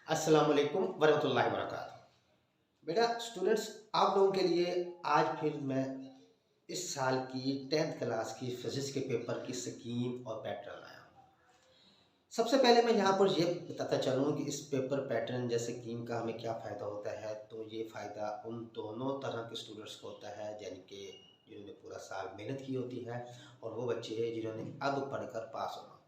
अस्सलाम वालेकुम वरहमतुल्लाहि वबरकातुहू। बेटा स्टूडेंट्स, आप लोगों के लिए आज फिर मैं इस साल की 10th क्लास की फिजिक्स के पेपर की स्कीम और पैटर्न लाया हूँ। सबसे पहले मैं यहाँ पर ये बताता चलूँ कि इस पेपर पैटर्न जैसे स्कीम का हमें क्या फ़ायदा होता है। तो ये फ़ायदा उन दोनों तरह के स्टूडेंट्स को होता है, यानी कि जिन्होंने पूरा साल मेहनत की होती है और वो बच्चे जिन्होंने अब पढ़कर पास होना होता है।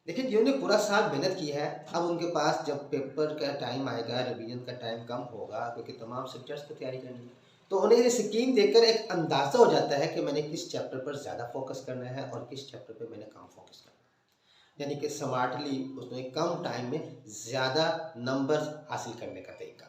लेकिन जिन्होंने पूरा साल मेहनत की है, अब उनके पास जब पेपर का टाइम आएगा, रिवीजन का टाइम कम होगा, क्योंकि तमाम सब्जेक्ट्स की तैयारी करनी है, तो उन्हें ये स्कीम देखकर एक अंदाज़ा हो जाता है कि मैंने किस चैप्टर पर ज़्यादा फोकस करना है और किस चैप्टर पर मैंने कम फोकस करना है। यानी कि स्मार्टली उसमें कम टाइम में ज़्यादा नंबर हासिल करने का तरीका।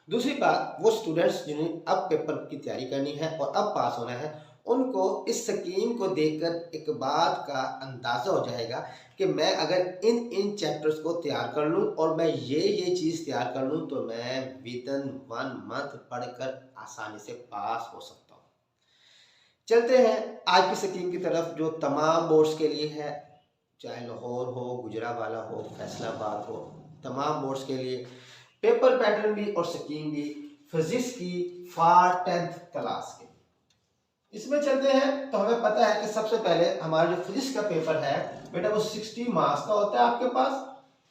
दूसरी बात, वो स्टूडेंट्स जिन्हें अब पेपर की तैयारी करनी है और अब पास होना है, उनको इस स्कीम को देखकर एक बात का अंदाज़ा हो जाएगा कि मैं अगर इन इन चैप्टर्स को तैयार कर लूँ और मैं ये चीज़ तैयार कर लूँ तो मैं विदिन 1 मंथ पढ़कर आसानी से पास हो सकता हूँ। चलते हैं आज की स्कीम की तरफ, जो तमाम बोर्ड्स के लिए है, चाहे लाहौर हो, गुजरावाला हो, फैसलाबाद हो, तमाम बोर्ड्स के लिए पेपर पैटर्न भी और स्कीम भी फिजिक्स की फॉर 10th क्लास के। इसमें चलते हैं तो हमें पता है कि सबसे पहले हमारा जो फिजिक्स का पेपर है बेटा वो 60 मार्क्स का होता है आपके पास।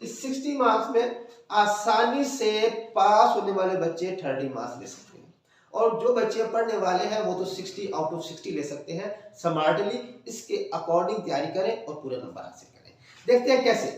इस 60 मार्क्स में आसानी से पास होने वाले बच्चे 30 मार्क्स ले सकते हैं, और जो बच्चे पढ़ने वाले हैं वो तो 60 आउट ऑफ 60 ले सकते हैं। स्मार्टली इसके अकॉर्डिंग तैयारी करें और पूरे नंबर हासिल करें। देखते हैं कैसे।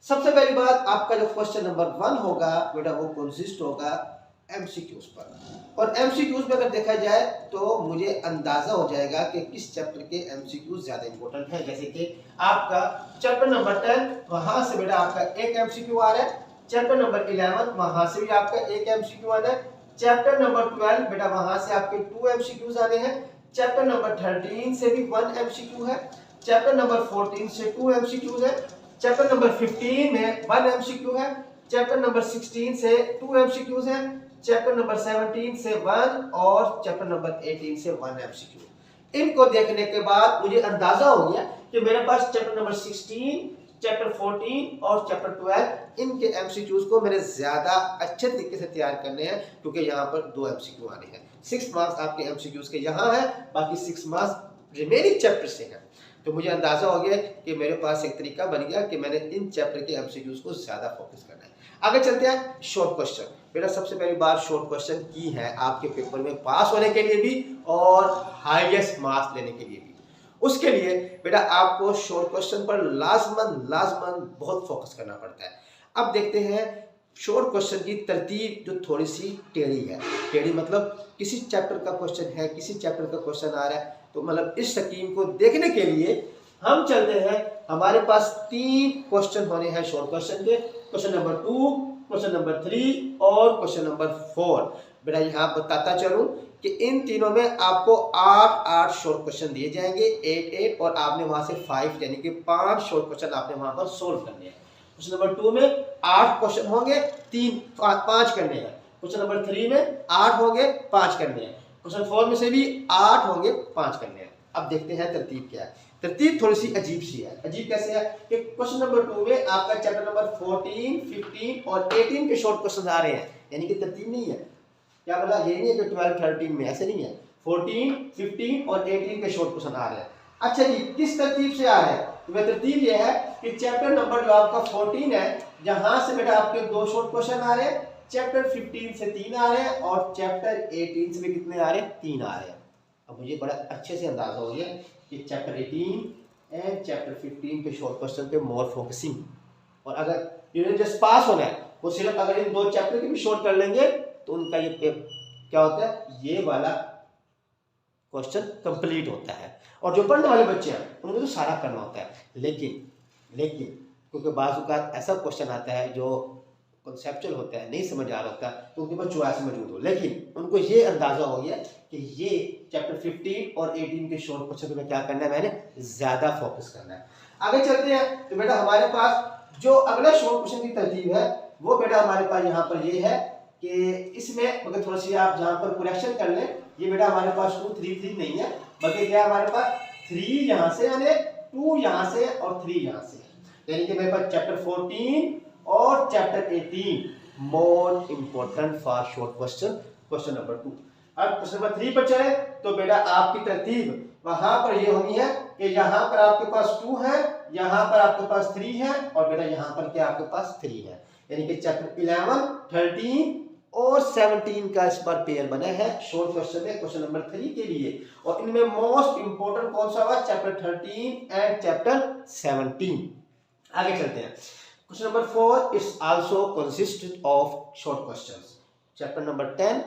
सबसे पहली बात, आपका जो क्वेश्चन नंबर 1 होगा बेटा वो कंसिस्ट होगा एमसीक्यूज पर। और एमसीक्यूज में अगर देखा जाए तो मुझे अंदाजा हो जाएगा कि किस चैप्टर के एमसीक्यूज ज्यादा इंपॉर्टेंट है। जैसे कि आपका चैप्टर नंबर 10, वहां से बेटा आपका एक एमसीक्यू आ रहा है। चैप्टर नंबर 11, वहां से भी आपका एक एमसीक्यू आना है। चैप्टर नंबर 12 बेटा वहां से आपके 2 एमसीक्यूज आने हैं। चैप्टर नंबर 13 से भी 1 एमसीक्यू है। चैप्टर नंबर 14 से 2 एमसीक्यूज है। चैप्टर नंबर 15 में 1 एमसीक्यू है। चैप्टर नंबर 16 से 2 एमसीक्यूज है। चैप्टर नंबर 17 से 1 और चैप्टर नंबर 18 से 1 एमसीक्यू। इनको देखने के बाद मुझे अंदाजा हो गया कि मेरे पास चैप्टर नंबर 16, चैप्टर 14 और चैप्टर 12 इनके एमसीक्यूज को मैंने ज्यादा अच्छे तरीके से तैयार करने हैं, क्योंकि यहाँ पर 2 एमसीक्यू आने हैं। 6 मार्क्स आपके एमसीक्यूज के यहाँ है, बाकी 6 मार्क्स रिमेनिंग चैप्टर से हैं। तो मुझे अंदाजा हो गया कि मेरे पास एक तरीका बन गया कि मैंने इन चैप्टर के एमसीक्यूज को ज्यादा फोकस करना है। आगे चलते हैं शॉर्ट क्वेश्चन। बेटा सबसे पहली बार शॉर्ट क्वेश्चन की है आपके पेपर में पास होने के लिए भी और हाईएस्ट मार्क्स लेने के लिए भी। उसके लिए बेटा आपको शॉर्ट क्वेश्चन पर लाजमन बहुत फोकस करना पड़ता है। अब देखते हैं शॉर्ट क्वेश्चन की तरतीब, जो थोड़ी सी टेढ़ी है। टेढ़ी मतलब किसी चैप्टर का क्वेश्चन है, किसी चैप्टर का क्वेश्चन आ रहा है, तो मतलब इस स्कीम को देखने के लिए हम चलते हैं। हमारे पास 3 क्वेश्चन होने हैं शॉर्ट क्वेश्चन के। क्वेश्चन नंबर 2, क्वेश्चन नंबर 3 और क्वेश्चन नंबर 4। बेटा यहाँ बताता चलूं कि इन तीनों में आपको 8 शॉर्ट क्वेश्चन दिए जाएंगे, 8 और आपने वहां से 5 यानी कि 5 शॉर्ट क्वेश्चन आपने वहां पर सोल्व करने हैं। क्वेश्चन नंबर 2 में 8 क्वेश्चन होंगे, 5 करने हैं। क्वेश्चन नंबर 3 में 8 होंगे, 5 करने हैं। क्वेश्चन 4 में से भी 8 होंगे, 5 करने हैं। अब देखते हैं तरतीब क्या है। तरतीब थोड़ी सी अजीब सी है। अजीब कैसे है कि क्वेश्चन नंबर 2 में आपका चैप्टर नंबर 14, 15 और 18 के शॉर्ट क्वेश्चन आ रहे हैं, यानी कि तरतीब नहीं है। क्या बोला, ये नहीं है कि 12, 13 में, ऐसे नहीं है। 14, 15 और 18 के शॉर्ट क्वेश्चन आ रहे हैं। अच्छा जी, किस तरतीब से आ रहे हैं? तो वह तरतीब ये है कि चैप्टर नंबर जो आपका 14 है, जहां से बेटा आपके 2 शॉर्ट क्वेश्चन आ रहे हैं। चैप्टर 15 से 3 आ रहे हैं और चैप्टर 18 से भी कितने आ रहे हैं? 3 आ रहे हैं। अब मुझे बड़ा अच्छे से अंदाजा हो गया कि चैप्टर 18 एंड चैप्टर 15 के शॉर्ट क्वेश्चन पे मोर फोकसिंग। और अगर यूनिट जस्ट पास होना है, वो सिर्फ अगर इन 2 चैप्टर के भी शॉर्ट कर लेंगे तो उनका ये क्या होता है, ये वाला क्वेश्चन कंप्लीट होता है। और जो पढ़ने वाले बच्चे हैं उनको तो सारा करना होता है। लेकिन क्योंकि बाज़ ऐसा क्वेश्चन आता है जो कॉन्सेप्चुअल होता है, नहीं समझ आ रहा होता, तो उनके पास चॉइस मौजूद हो, लेकिन उनको ये अंदाजा हो गया कि ये चैप्टर 15 और 18 के शॉर्ट क्वेश्चन में क्या करना है, मैंने ज्यादा फोकस करना है। आगे चलते हैं तो बेटा हमारे पास जो अगला शॉर्ट क्वेश्चन की तरतीब है वो बेटा हमारे पास यहाँ पर ये है कि इसमें अगर थोड़ा सी आप यहाँ पर करेक्शन कर लें, ये बेटा हमारे पास 2, 3, 3 नहीं है, बल्कि क्या हमारे पास 3 यहाँ से, यानी 2 यहाँ से और 3 यहाँ से, यानी कि मेरे पास चैप्टर 14 और chapter 18 more important for short question, question number 2। अब क्वेश्चन नंबर 3 पर चले तो बेटा आपकी तरतीब वहां पर ये होनी है कि यहाँ पर आपके पास 2 है, यहाँ पर आपके पास 3 है और बेटा यहाँ पर क्या आपके पास 3 है, यानी कि चैप्टर 11, 13 और 17 का इस बार पेयर बना है शॉर्ट क्वेश्चन है क्वेश्चन नंबर 3 के लिए। और इनमें मोस्ट इंपोर्टेंट कौन सा हुआ, चैप्टर 13 एंड चैप्टर 17। आगे चलते हैं। Question number 4 it's also consist of short questions, chapter number 10,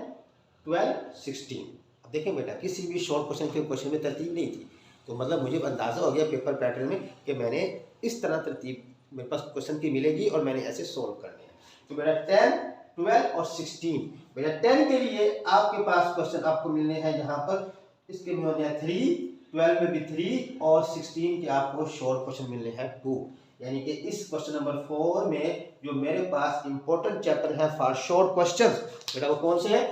12, 16। अब देखें बेटा किसी भी शॉर्ट क्वेश्चन के क्वेश्चन में तरतीब नहीं थी, तो मतलब मुझे अंदाजा हो गया पेपर पैटर्न में कि मैंने इस तरह तरतीब मेरे पास क्वेश्चन की मिलेगी और मैंने ऐसे सोल्व करने हैं। तो बेटा 10, 12 और 16, बेटा 10 के लिए आपके पास क्वेश्चन आपको मिलने हैं यहाँ पर, इसके में होने हैं 3, 12 में भी 3 और 16 के आपको शॉर्ट क्वेश्चन मिलने हैं 2। यानी कि इस क्वेश्चन नंबर 4 में जो मेरे पास इंपॉर्टेंट चैप्टर है फॉर शॉर्ट क्वेश्चन बेटा वो कौन से हैं,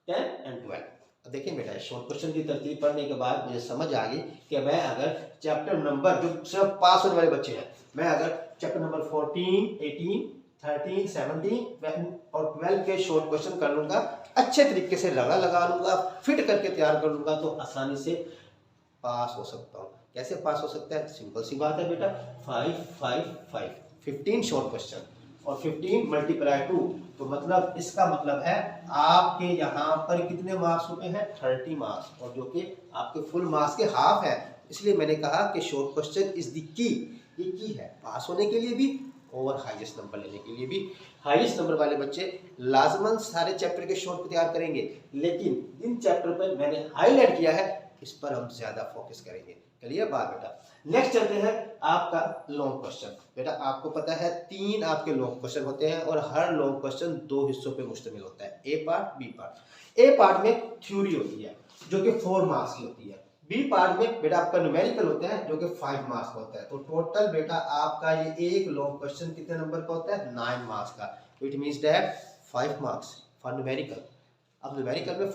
10 एंड 12। अब देखिए बेटा शॉर्ट क्वेश्चन की तरतीब पढ़ने के बाद मुझे समझ आ गई कि मैं अगर चैप्टर नंबर जो सिर्फ पास होने वाले बच्चे हैं, मैं अगर चैप्टर नंबर 14, 18, 13, 17 और 12 के शॉर्ट क्वेश्चन कर लूंगा, अच्छे तरीके से रगड़ा लगा लूंगा, फिट करके तैयार कर लूंगा, तो आसानी से पास हो सकता हूँ। कैसे पास हो सकता है, सिंपल सी बात है बेटा, 5, 5, 5, 15 शॉर्ट क्वेश्चन और 15 मल्टीप्लाई 2, तो मतलब इसका मतलब है आपके यहाँ पर कितने मार्क्स होते हैं, 30 मार्क्स, और जो कि आपके फुल मार्क्स के हाफ है। इसलिए मैंने कहा कि short question is the key, ये की है पास होने के लिए भी और हाईएस्ट नंबर लेने के लिए भी। हाईएस्ट नंबर वाले बच्चे लाजमन सारे चैप्टर के शॉर्ट तैयार करेंगे, लेकिन जिन चैप्टर पर मैंने हाईलाइट किया है इस पर हम ज्यादा फोकस करेंगे। क्लियर बात बेटा। नेक्स्ट चलते हैं आपका लॉन्ग क्वेश्चन। बेटा आपको पता है 3 आपके लॉन्ग क्वेश्चन होते हैं और हर लॉन्ग क्वेश्चन 2 हिस्सों पे मुश्तमिल होता है, ए पार्ट बी पार्ट। ए पार्ट में थ्योरी होती है जो कि 4 मार्क्स की होती है, बी पार्ट में बेटा आपका न्यूमेरिकल होता है जो कि 5 मार्क्स का होता है। तो टोटल बेटा आपका ये एक लॉन्ग क्वेश्चन कितने नंबर का होता है, 9 मार्क्स का। तो it means that 5 marks for numerical. अब न्यूमेरिकल में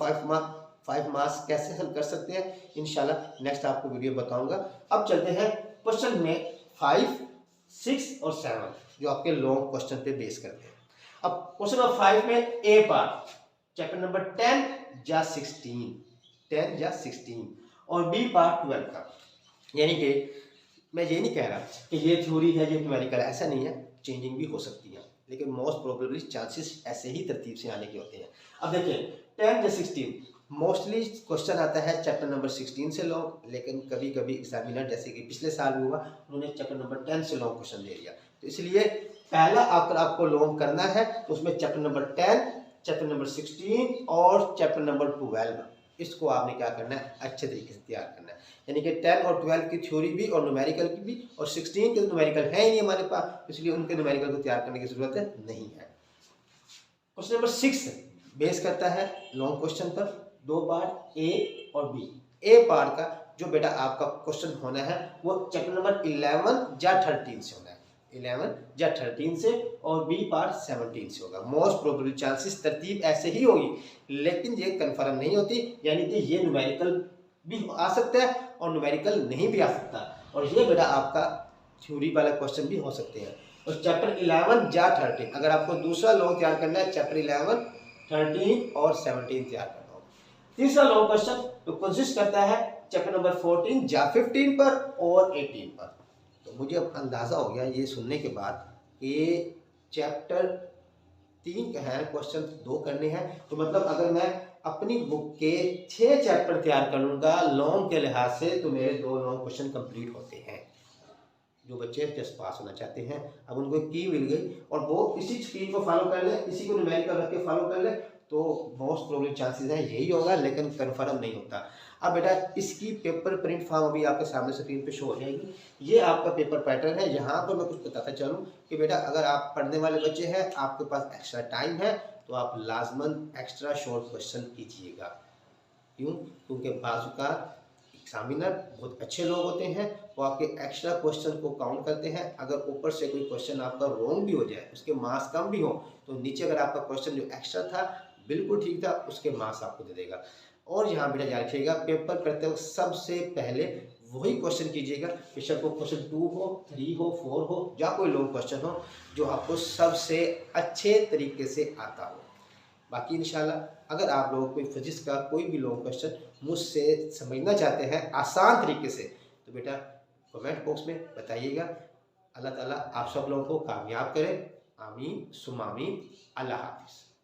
5 मार्क्स कैसे हल कर सकते हैं इंशाल्लाह नेक्स्ट आपको वीडियो बताऊंगा। अब चलते हैं क्वेश्चन में 5, 6 और 7 जो आपके लॉन्ग क्वेश्चन पे बेस करते हैं। अब क्वेश्चन नंबर 5 में ए पार्ट चैप्टर नंबर 10 या 16 और बी पार्ट 12 का। यानी कि मैं ये नहीं कह रहा कि ये थ्योरी है ये न्यूमेरिकल, ऐसा नहीं है, चेंजिंग भी हो सकती है, लेकिन मोस्ट प्रोबेबली चांसेस ऐसे ही तरतीब से आने के होते हैं। अब देखिए 10 या 16 मोस्टली क्वेश्चन आता है चैप्टर नंबर 16 से लॉन्ग, लेकिन कभी कभी एग्जामिनर जैसे कि पिछले साल भी हुआ उन्होंने चैप्टर नंबर 10 से लॉन्ग क्वेश्चन ले लिया। तो इसलिए पहला अगर आपको लॉन्ग करना है तो उसमें चैप्टर नंबर 10, चैप्टर नंबर 16 और चैप्टर नंबर 12 इसको आपने क्या करना है, अच्छे तरीके से तैयार करना है। यानी कि 10 और 12 की थ्योरी भी और न्यूमेरिकल की भी, और 16 के न्यूमेरिकल है ही नहीं हमारे पास, इसलिए उनके न्यूमेरिकल को तैयार करने की जरूरत नहीं है। क्वेश्चन नंबर 6 बेस करता है लॉन्ग क्वेश्चन पर, 2 पार्ट ए और बी। ए पार्ट का जो बेटा आपका क्वेश्चन होना है वो चैप्टर नंबर 11 या 13 से होना है, 11 या 13 से, और बी पार्ट 17 से होगा। मोस्ट प्रोबेबल चांसेस तरतीब ऐसे ही होगी, लेकिन ये कंफर्म नहीं होती, यानी कि ये न्यूमेरिकल भी आ सकता है और न्यूमेरिकल नहीं भी आ सकता, और ये बेटा आपका थ्योरी वाला क्वेश्चन भी हो सकते हैं। और चैप्टर 11 या 13 अगर आपको दूसरा लॉन्ग तैयार करना है, चैप्टर 11, 13 और 17 तैयार करना होगा। तीसरा लॉन्ग क्वेश्चन तो कंसिस्ट करता है चैप्टर नंबर 14 या 15 पर और 18 पर। तो मुझे अब अंदाजा हो गया ये सुनने के बाद कि चैप्टर 3 का है, क्वेश्चन 2 करने हैं, तो मतलब अगर मैं अपनी बुक के 6 चैप्टर तैयार कर लूँगा लॉन्ग के लिहाज से, तो मेरे 2 लॉन्ग क्वेश्चन कंप्लीट होते हैं। जो बच्चे जस्ट पास होना चाहते हैं, अब उनको की मिल गई और वो इसी स्कीम को फॉलो कर ले, इसी को न्यूमेरिकल रख के फॉलो कर ले, तो मोस्ट प्रोबेबल चांसेस है यही होगा, लेकिन कंफर्म नहीं होता। अब बेटा इसकी पेपर प्रिंट फॉर्म अभी आपके सामने स्क्रीन पे शो हो जाएगी। ये आपका पेपर पैटर्न है। यहाँ पर मैं कुछ बताता चलूँ कि बेटा अगर आप पढ़ने वाले बच्चे हैं, आपके पास एक्स्ट्रा टाइम है, तो आप लाजमन एक्स्ट्रा शॉर्ट क्वेश्चन कीजिएगा। क्यों? क्योंकि बाजू का एग्जामिनर बहुत अच्छे लोग होते हैं, वो आपके एक्स्ट्रा क्वेश्चन को काउंट करते हैं। अगर ऊपर से कोई क्वेश्चन आपका रॉन्ग भी हो जाए, उसके मार्क्स कम भी हो, तो नीचे अगर आपका क्वेश्चन जो एक्स्ट्रा था बिल्कुल ठीक था, उसके मार्क्स आपको दे देगा। और यहाँ बेटा याद रखिएगा पेपर करते वक्त सबसे पहले वही क्वेश्चन कीजिएगा, बेशक वो क्वेश्चन 2 हो, 3 हो, 4 हो या कोई लॉन्ग क्वेश्चन हो जो आपको सबसे अच्छे तरीके से आता हो। बाकी इंशाल्लाह अगर आप लोगों को फिजिक्स का कोई भी लॉन्ग क्वेश्चन मुझसे समझना चाहते हैं आसान तरीके से, तो बेटा कमेंट बॉक्स में बताइएगा। अल्लाह ताला आप सब लोगों को कामयाब करे। आमीन सुम आमीन। अल्लाह हाफिज़।